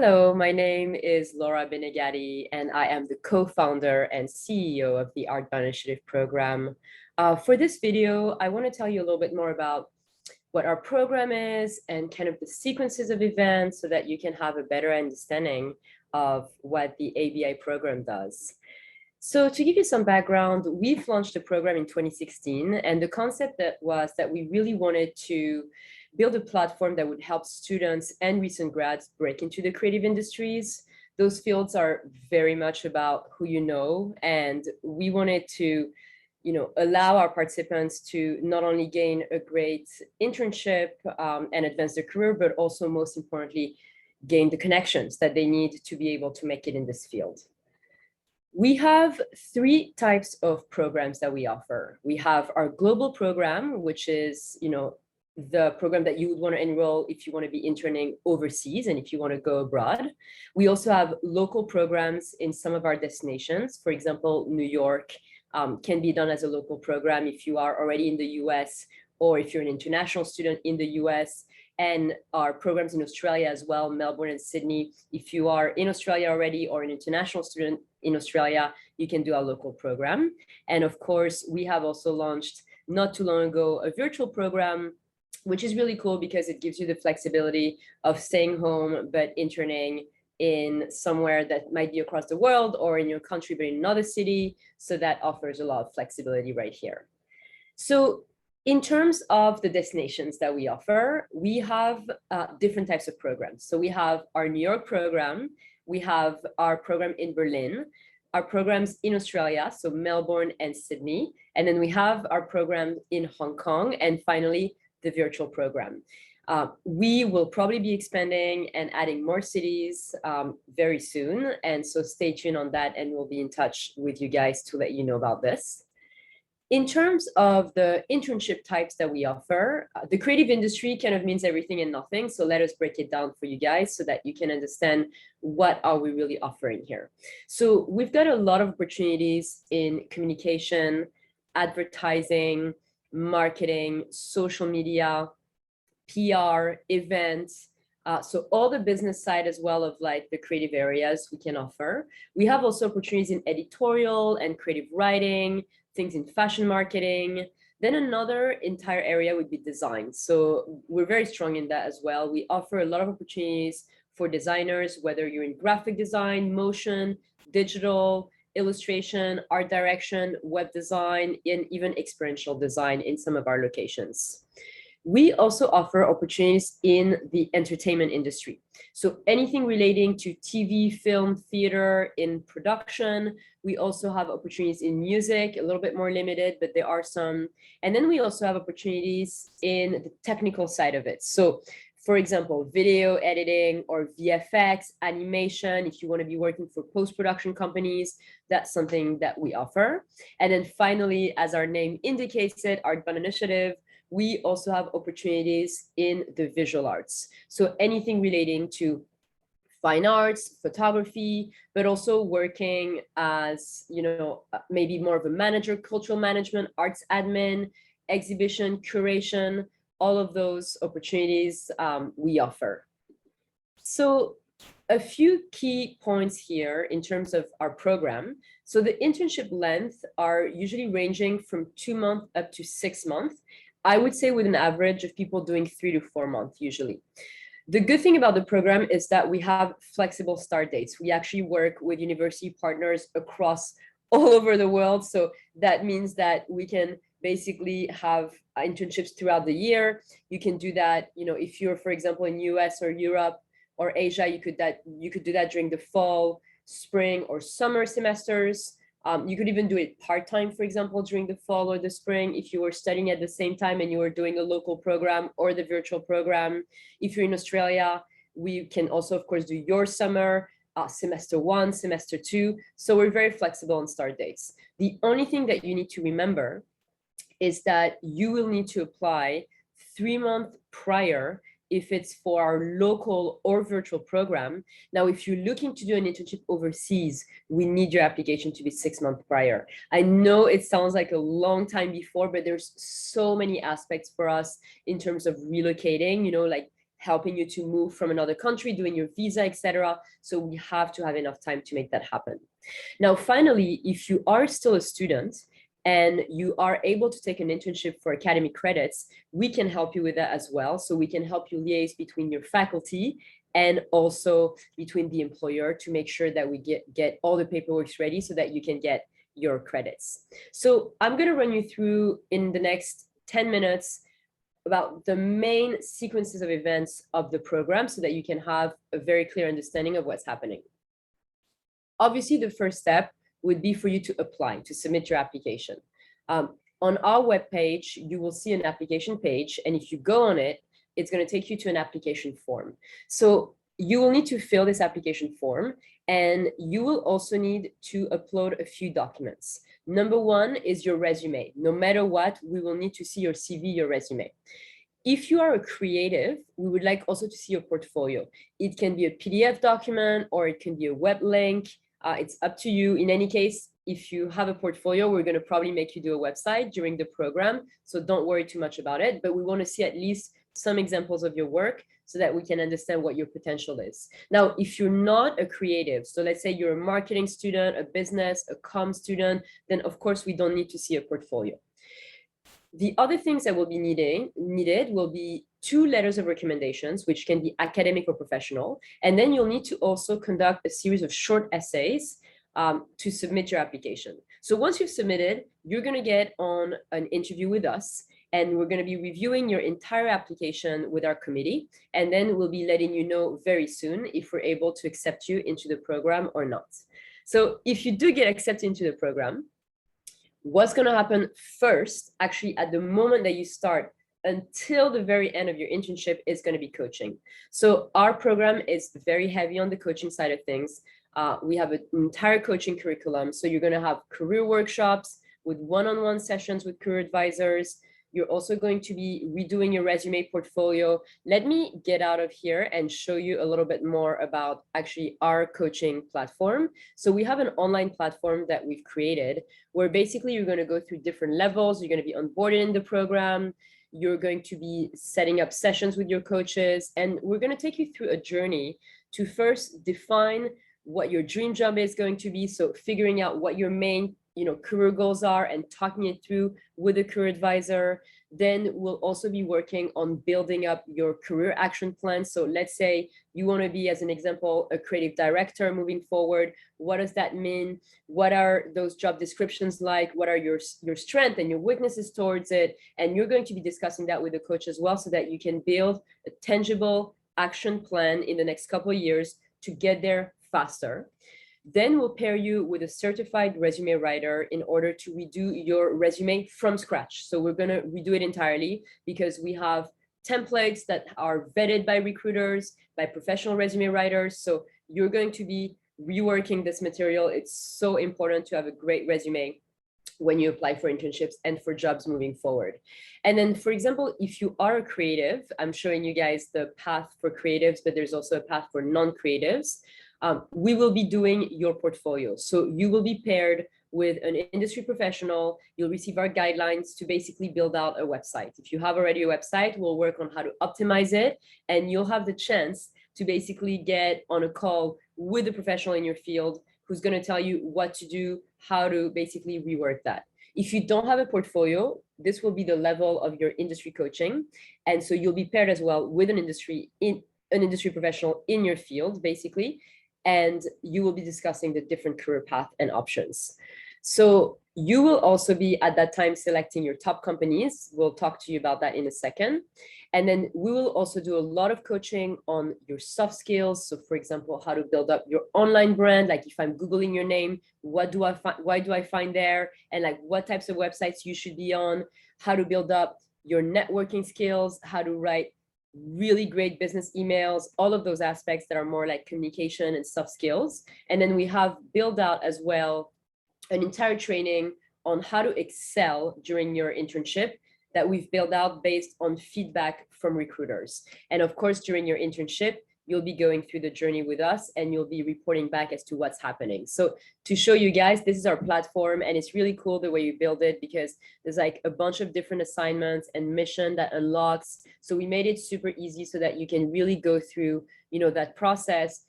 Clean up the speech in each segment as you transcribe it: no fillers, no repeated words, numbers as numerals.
Hello, my name is Laura Benegatti, and I am the co-founder and CEO of the ArtBound Initiative program. For this video, I want to tell you a little bit more about what our program is and kind of the sequences of events so that you can have a better understanding of what the ABI program does. So to give you some background, we've launched the program in 2016, and the concept was that we really wanted to build a platform that would help students and recent grads break into the creative industries. Those fields are very much about who you know, and we wanted to allow our participants to not only gain a great internship and advance their career, but also most importantly, gain the connections that they need to be able to make it in this field. We have three types of programs that we offer. We have our global program, which is, the program that you would want to enroll if you want to be interning overseas and if you want to go abroad. We also have local programs in some of our destinations. For example, New York can be done as a local program if you are already in the US or if you're an international student in the US. And our programs in Australia as well, Melbourne and Sydney. If you are in Australia already or an international student in Australia, you can do our local program. And of course, we have also launched not too long ago a virtual program, which is really cool because it gives you the flexibility of staying home, but interning in somewhere that might be across the world or in your country, but in another city. So that offers a lot of flexibility right here. So in terms of the destinations that we offer, we have different types of programs. So we have our New York program, we have our program in Berlin, our programs in Australia, so Melbourne and Sydney, and then we have our program in Hong Kong, and finally, the virtual program. We will probably be expanding and adding more cities very soon, and so stay tuned on that, and we'll be in touch with you guys to let you know about this. In terms of the internship types that we offer, the creative industry kind of means everything and nothing. So let us break it down for you guys so that you can understand what are we really offering here. So we've got a lot of opportunities in communication, advertising, marketing, social media, PR, events. So all the business side as well of like the creative areas we can offer. We have also opportunities in editorial and creative writing, things in fashion marketing. Then another entire area would be design. So we're very strong in that as well. We offer a lot of opportunities for designers, whether you're in graphic design, motion, digital, illustration, art direction, web design, and even experiential design in some of our locations. We also offer opportunities in the entertainment industry. So anything relating to TV, film, theater, in production. We also have opportunities in music, a little bit more limited, but there are some. And then we also have opportunities in the technical side of it. So for example, video editing or VFX, animation, if you want to be working for post-production companies, that's something that we offer. And then finally, as our name indicates it, ArtBound Initiative, we also have opportunities in the visual arts. So anything relating to fine arts, photography, but also working as, maybe more of a manager, cultural management, arts admin, exhibition, curation, all of those opportunities we offer. So a few key points here in terms of our program. So the internship length are usually ranging from 2 months up to 6 months. I would say with an average of people doing 3 to 4 months usually. The good thing about the program is that we have flexible start dates. We actually work with university partners across all over the world. So that means that we can basically have internships throughout the year. You can do that, if you're, for example, in US or Europe or Asia, you could do that during the fall, spring, or summer semesters. You could even do it part-time, for example, during the fall or the spring, if you were studying at the same time and you were doing a local program or the virtual program. If you're in Australia, we can also, of course, do your summer, semester 1, semester 2. So we're very flexible on start dates. The only thing that you need to remember is that you will need to apply 3 months prior if it's for our local or virtual program. Now, if you're looking to do an internship overseas, we need your application to be 6 months prior. I know it sounds like a long time before, but there's so many aspects for us in terms of relocating, like helping you to move from another country, doing your visa, etc. So we have to have enough time to make that happen. Now, finally, if you are still a student and you are able to take an internship for academic credits, we can help you with that as well. So we can help you liaise between your faculty and also between the employer to make sure that we get all the paperwork ready so that you can get your credits. So I'm going to run you through in the next 10 minutes about the main sequences of events of the program so that you can have a very clear understanding of what's happening. Obviously, the first step would be for you to apply, to submit your application. On our webpage, you will see an application page, and if you go on it, it's going to take you to an application form. So you will need to fill this application form, and you will also need to upload a few documents. Number one is your resume. No matter what, we will need to see your CV, your resume. If you are a creative, we would like also to see your portfolio. It can be a PDF document or it can be a web link. It's up to you. In any case, if you have a portfolio, we're going to probably make you do a website during the program. So don't worry too much about it. But we want to see at least some examples of your work so that we can understand what your potential is. Now, if you're not a creative, so let's say you're a marketing student, a business, a comm student, then of course we don't need to see a portfolio. The other things that will be needed will be 2 letters of recommendations, which can be academic or professional. And then you'll need to also conduct a series of short essays to submit your application. So once you've submitted, you're going to get on an interview with us, and we're going to be reviewing your entire application with our committee. And then we'll be letting you know very soon if we're able to accept you into the program or not. So if you do get accepted into the program, what's going to happen first, actually, at the moment that you start until the very end of your internship, is going to be coaching. So our program is very heavy on the coaching side of things. We have an entire coaching curriculum. So you're going to have career workshops with one-on-one sessions with career advisors. You're also going to be redoing your resume portfolio. Let me get out of here and show you a little bit more about actually our coaching platform. So we have an online platform that we've created where basically you're going to go through different levels. You're going to be onboarded in the program. You're going to be setting up sessions with your coaches. And we're going to take you through a journey to first define what your dream job is going to be. So figuring out what your main career goals are and talking it through with a career advisor. Then we'll also be working on building up your career action plan. So let's say you want to be, as an example, a creative director moving forward. What does that mean? What are those job descriptions like? What are your strengths and your weaknesses towards it? And you're going to be discussing that with the coach as well so that you can build a tangible action plan in the next couple of years to get there faster. Then we'll pair you with a certified resume writer in order to redo your resume from scratch. So we're going to redo it entirely because we have templates that are vetted by recruiters, by professional resume writers. So you're going to be reworking this material. It's so important to have a great resume when you apply for internships and for jobs moving forward. And then, for example, if you are a creative, I'm showing you guys the path for creatives, but there's also a path for non-creatives. We will be doing your portfolio. So you will be paired with an industry professional. You'll receive our guidelines to basically build out a website. If you have already a website, we'll work on how to optimize it, and you'll have the chance to basically get on a call with a professional in your field who's going to tell you what to do, how to basically rework that. If you don't have a portfolio, this will be the level of your industry coaching. And so you'll be paired as well with an industry professional in your field, basically, and you will be discussing the different career path and options. So you will also be at that time selecting your top companies. We'll talk to you about that in a second. And then we will also do a lot of coaching on your soft skills. So for example, how to build up your online brand. Like if I'm Googling your name, why do I find there? And like what types of websites you should be on, how to build up your networking skills, how to write really great business emails, all of those aspects that are more like communication and soft skills. And then we have built out as well an entire training on how to excel during your internship that we've built out based on feedback from recruiters. And of course, during your internship, you'll be going through the journey with us and you'll be reporting back as to what's happening. So to show you guys, this is our platform, and it's really cool the way you build it because there's like a bunch of different assignments and mission that unlocks. So we made it super easy so that you can really go through, that process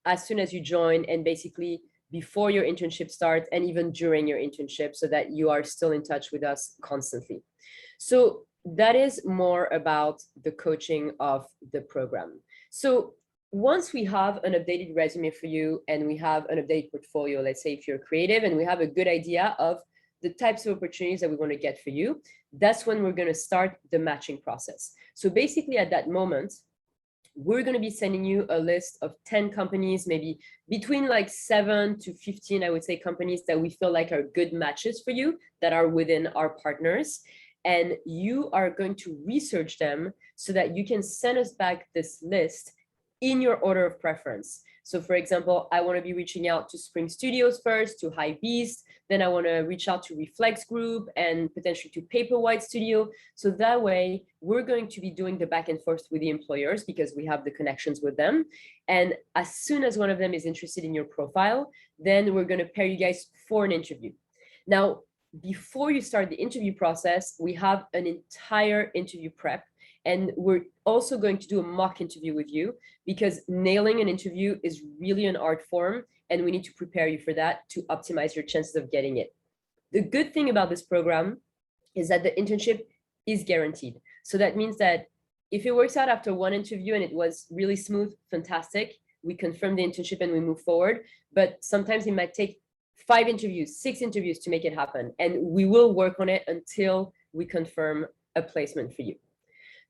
as soon as you join, and basically before your internship starts and even during your internship, so that you are still in touch with us constantly. So that is more about the coaching of the program. So once we have an updated resume for you and we have an updated portfolio, let's say if you're creative and we have a good idea of the types of opportunities that we want to get for you, that's when we're going to start the matching process. So basically at that moment, we're going to be sending you a list of 10 companies, maybe between like 7 to 15, I would say, companies that we feel like are good matches for you, that are within our partners. And you are going to research them so that you can send us back this list in your order of preference. So for example, I want to be reaching out to Spring Studios first, to High Beast, then I want to reach out to Reflex Group and potentially to Paperwhite Studio. So that way we're going to be doing the back and forth with the employers because we have the connections with them. And as soon as one of them is interested in your profile, then we're going to pair you guys for an interview. Now, before you start the interview process, we have an entire interview prep. And we're also going to do a mock interview with you because nailing an interview is really an art form, and we need to prepare you for that to optimize your chances of getting it. The good thing about this program is that the internship is guaranteed. So that means that if it works out after one interview and it was really smooth, fantastic, we confirm the internship and we move forward. But sometimes it might take 5 interviews, 6 interviews to make it happen. And we will work on it until we confirm a placement for you.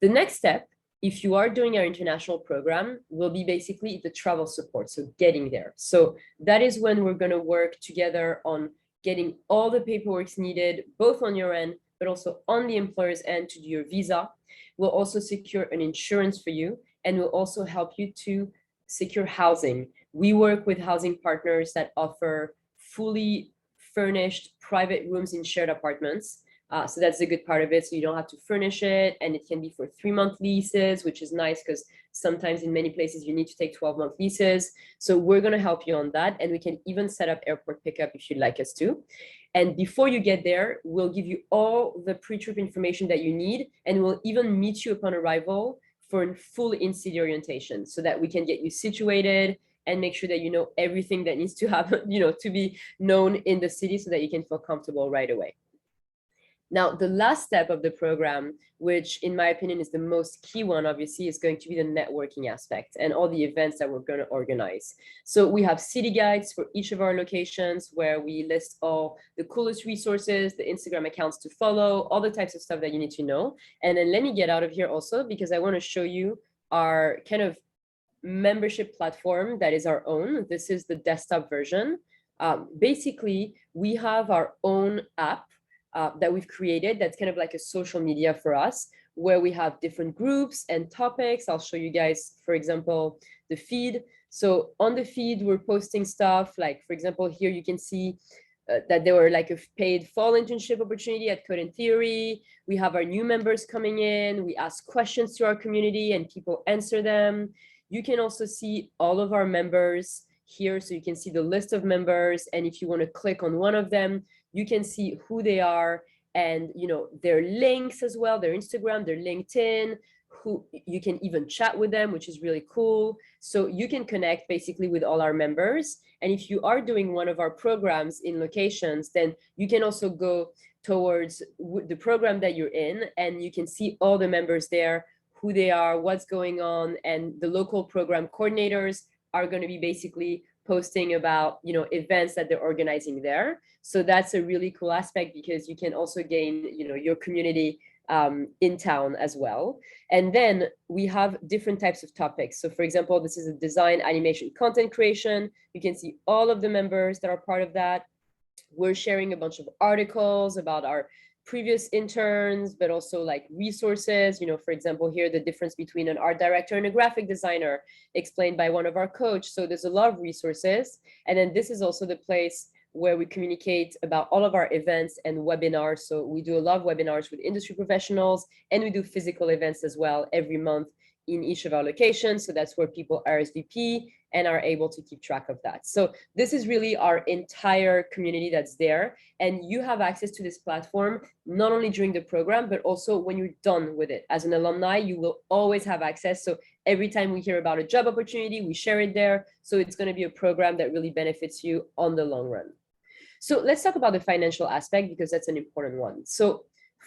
The next step, if you are doing our international program, will be basically the travel support, so getting there. So that is when we're going to work together on getting all the paperwork needed, both on your end, but also on the employer's end to do your visa. We'll also secure an insurance for you, and we'll also help you to secure housing. We work with housing partners that offer fully furnished private rooms in shared apartments. So that's the good part of it. So you don't have to furnish it, and it can be for 3-month leases, which is nice because sometimes in many places you need to take 12-month leases. So we're going to help you on that, and we can even set up airport pickup if you'd like us to. And before you get there, we'll give you all the pre-trip information that you need, and we'll even meet you upon arrival for a full in-city orientation so that we can get you situated and make sure that you know everything that needs to happen, to be known in the city so that you can feel comfortable right away. Now, the last step of the program, which in my opinion is the most key one, obviously, is going to be the networking aspect and all the events that we're going to organize. So we have city guides for each of our locations where we list all the coolest resources, the Instagram accounts to follow, all the types of stuff that you need to know. And then let me get out of here also because I want to show you our kind of membership platform that is our own. This is the desktop version. Basically, we have our own app that we've created that's kind of like a social media for us, where we have different groups and topics. I'll show you guys, for example, the feed. So on the feed, we're posting stuff like, for example, here you can see that there were like a paid fall internship opportunity at Code and Theory. We have our new members coming in. We ask questions to our community and people answer them. You can also see all of our members here. So you can see the list of members. And if you want to click on one of them, you can see who they are and their links as well, their Instagram, their LinkedIn, who you can even chat with them, which is really cool. So you can connect basically with all our members. And if you are doing one of our programs in locations, then you can also go towards the program that you're in, and you can see all the members there, who they are, what's going on, and the local program coordinators are going to be basically posting about events that they're organizing there. So that's a really cool aspect because you can also gain your community in town as well. And then we have different types of topics. So for example, this is a design, animation, content creation. You can see all of the members that are part of that. We're sharing a bunch of articles about our previous interns, but also like resources, for example, here, the difference between an art director and a graphic designer explained by one of our coaches. So there's a lot of resources. And then this is also the place where we communicate about all of our events and webinars. So we do a lot of webinars with industry professionals, and we do physical events as well every month in each of our locations. So that's where people RSVP and are able to keep track of that. So this is really our entire community that's there. And you have access to this platform, not only during the program, but also when you're done with it. As an alumni, you will always have access. So every time we hear about a job opportunity, we share it there. So it's going to be a program that really benefits you on the long run. So let's talk about the financial aspect, because that's an important one. So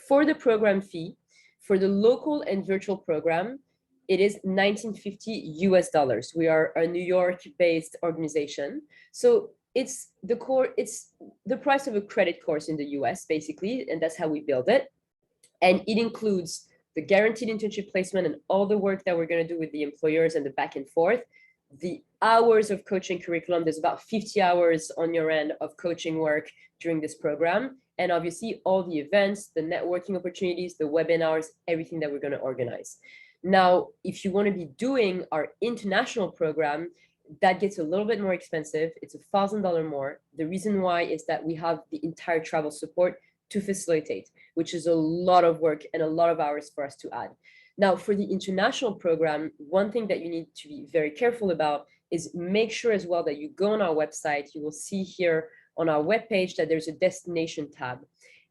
for the program fee, for the local and virtual program, it is $1950 US. We are a New York-based organization. So it's the price of a credit course in the US, basically, and that's how we build it. And it includes the guaranteed internship placement and all the work that we're going to do with the employers and the back and forth. The hours of coaching curriculum, there's about 50 hours on your end of coaching work during this program. And obviously all the events, the networking opportunities, the webinars, everything that we're going to organize. Now, if you want to be doing our international program, that gets a little bit more expensive. It's $1,000 more. The reason why is that we have the entire travel support to facilitate, which is a lot of work and a lot of hours for us to add. Now, for the international program, one thing that you need to be very careful about is make sure as well that you go on our website. You will see here on our webpage that there's a destination tab,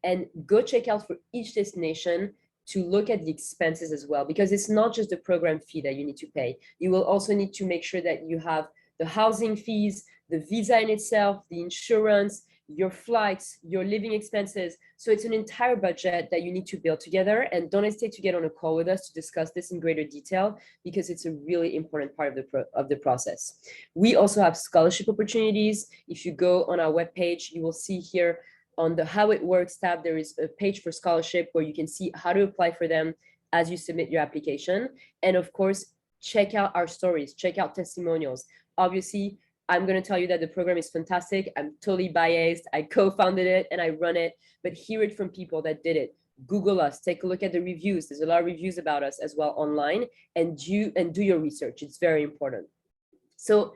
and go check out for each destination to look at the expenses as well, because it's not just the program fee that you need to pay. You will also need to make sure that you have the housing fees, the visa in itself, the insurance, your flights, your living expenses. So it's an entire budget that you need to build together. And don't hesitate to get on a call with us to discuss this in greater detail, because it's a really important part of the process. We also have scholarship opportunities. If you go on our webpage, you will see here on the How It Works tab, there is a page for scholarship where you can see how to apply for them as you submit your application. And of course, check out our stories, check out testimonials. Obviously, I'm going to tell you that the program is fantastic. I'm totally biased. I co-founded it and I run it, but hear it from people that did it. Google us, take a look at the reviews. There's a lot of reviews about us as well online, and do your research. It's very important. So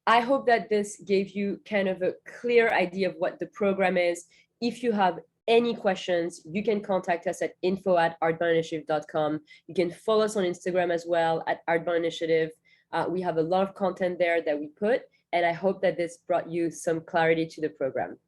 I hope that this gave you kind of a clear idea of what the program is. If you have any questions, you can contact us at info@artboundinitiative.com. You can follow us on Instagram as well at artboundinitiative. We have a lot of content there that we put, and I hope that this brought you some clarity to the program.